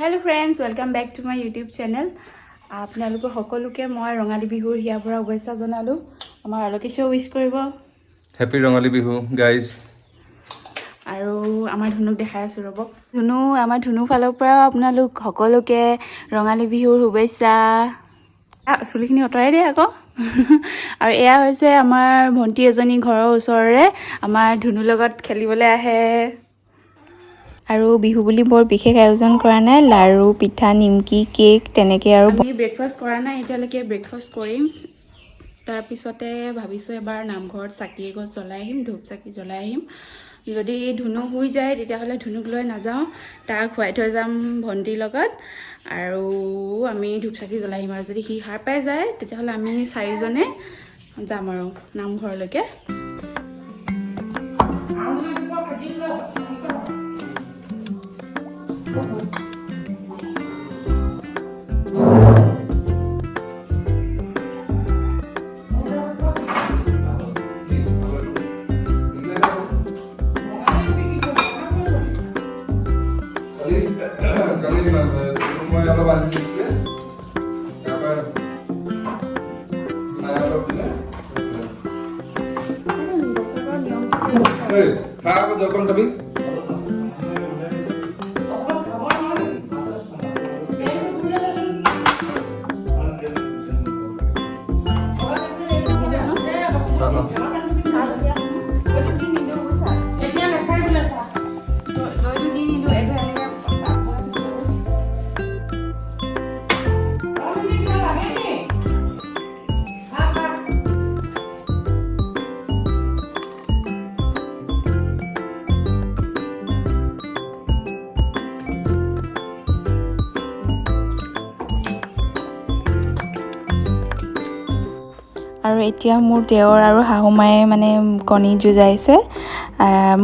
Hello friends, welcome back to my YouTube channel. আপোনালোক সকলোকে মই ৰঙালী বিহুৰ হিয়াৰ পৰা শুভেচ্ছা জনালো। আমাৰ আলোকেশে উইশ কৰিব। Happy Rongali Bihu guys. আৰু আমাৰ ধুনুক দেখাই আছো ৰব। আমাৰ ধুনু ফালৰ পৰা আপোনালোক সকলোকে ৰঙালী বিহুৰ শুভেচ্ছা। চুলিখিনি অতৰাই দিয়ে আকৌ। আৰু এয়া হৈছে আমাৰ ভণ্টি এজনী ঘৰৰ ওচৰৰে আমাৰ ধুনুৰ লগত খেলিবলৈ আহে। আৰু বিহু বুলি বৰ বিশেষ আয়োজন কৰা নাই, লাৰু পিঠা নিমকি কেক তেনেকৈ। আৰু আমি ব্ৰেকফাষ্ট কৰা নাই এতিয়ালৈকে, ব্ৰেকফাষ্ট কৰিম। তাৰপিছতে ভাবিছোঁ এবাৰ নামঘৰত চাকি এগছ জ্বলাই আহিম, ধূপ চাকি জ্বলাই আহিম। যদি ধুনু শুই যায় তেতিয়াহ'লে ধুনুক লৈ নাযাওঁ, তাক শুৱাই থৈ যাম ভণ্টিৰ লগত। আৰু আমি ধূপ চাকি জ্বলাই আহিম। আৰু যদি সি সাৰ পাই যায় তেতিয়াহ'লে আমি চাৰিজনে যাম আৰু নামঘৰলৈকে। জলপান খাবি? আৰু এতিয়া মোৰ দেৱৰ আৰু শাহুমায়ে মানে কণী যুঁজাইছে।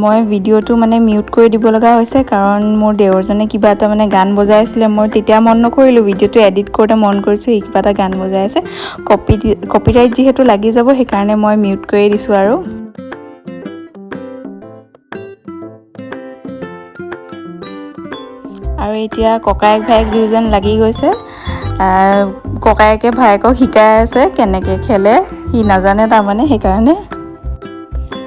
মই ভিডিঅ'টো মানে মিউট কৰি দিব লগা হৈছে, কাৰণ মোৰ দেৱৰজনে কিবা এটা মানে গান বজাই আছিলে। মই তেতিয়া মন নকৰিলোঁ, ভিডিঅ'টো এডিট কৰোঁতে মন কৰিছোঁ সি কিবা এটা গান বজাই আছে। কপিৰাইট যিহেতু লাগি যাব, সেইকাৰণে মই মিউট কৰি দিছোঁ। আৰু এতিয়া ককায়েক ভায়েক দুয়োজন লাগি গৈছে। ককায়েকে ভায়েকক শিকাই আছে কেনেকৈ খেলে, সি নাজানে তাৰমানে, সেইকাৰণে।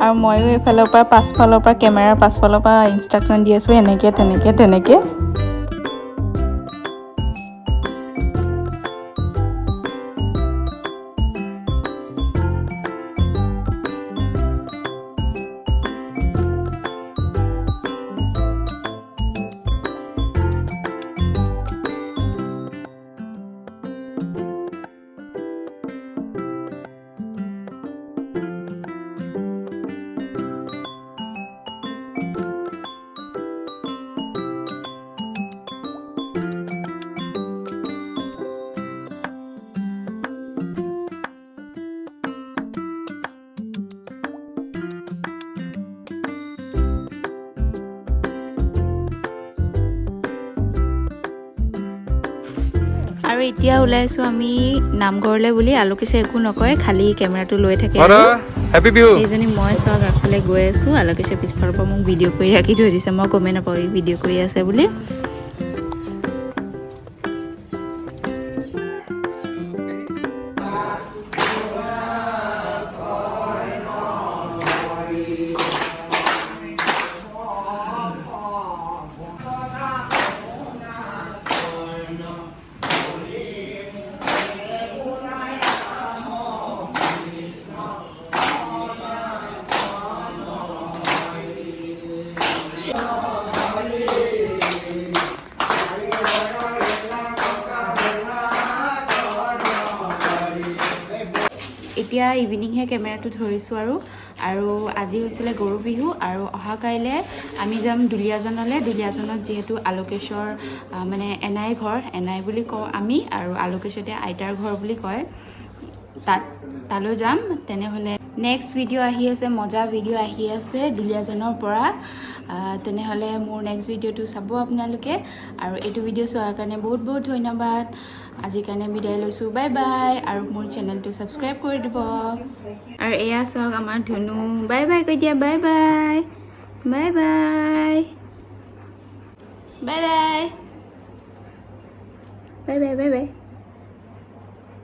আৰু ময়ো এইফালৰ পৰা পাছফালৰ পৰা কেমেৰাৰ পাছফালৰ পৰা ইনষ্ট্ৰাকশ্যন দি আছোঁ, এনেকৈ তেনেকৈ তেনেকৈ। আৰু এতিয়া ওলাইছোঁ আমি নামঘৰলৈ বুলি। আলোকেশে একো নকয়, খালি কেমেৰাটো লৈ থাকে। এইজনী মই চাওক আগফালে গৈ আছোঁ, আলোকেশে পিছফালৰ পৰা মোক ভিডিঅ' কৰি ৰাখি থৈ দিছে। মই গমেই নাপাওঁ ই ভিডিঅ' কৰি আছে বুলি। এতিয়া ইভিনিংহে কেমেৰাটো ধৰিছোঁ। আৰু আজি হৈছিলে গৰু বিহু, আৰু অহা কাইলৈ আমি যাম দুলীয়াজনলৈ। দুলীয়াজনত যিহেতু আলোকেশৰ মানে এনাই ঘৰ, এনাই বুলি কওঁ আমি, আৰু আলোকেশতে আইতাৰ ঘৰ বুলি কয়। তালৈ যাম। তেনেহ'লে নেক্সট ভিডিঅ' আহি আছে, মজা ভিডিঅ' আহি আছে দুলীয়াজনৰ পৰা। তেনেহ'লে মোৰ নেক্সট ভিডিঅ'টো চাব আপোনালোকে। আৰু এইটো ভিডিঅ' চোৱাৰ কাৰণে বহুত বহুত ধন্যবাদ। আজিৰ কাৰণে বিদায় লৈছোঁ, বাই বাই। আৰু মোৰ চেনেলটো ছাবস্ক্ৰাইব কৰি দিব। আৰু এয়া চাওক আমাৰ ধুনু, বাই বাই কৈ দিয়া, bye bye bye bye bye bye. Bye bye bye bye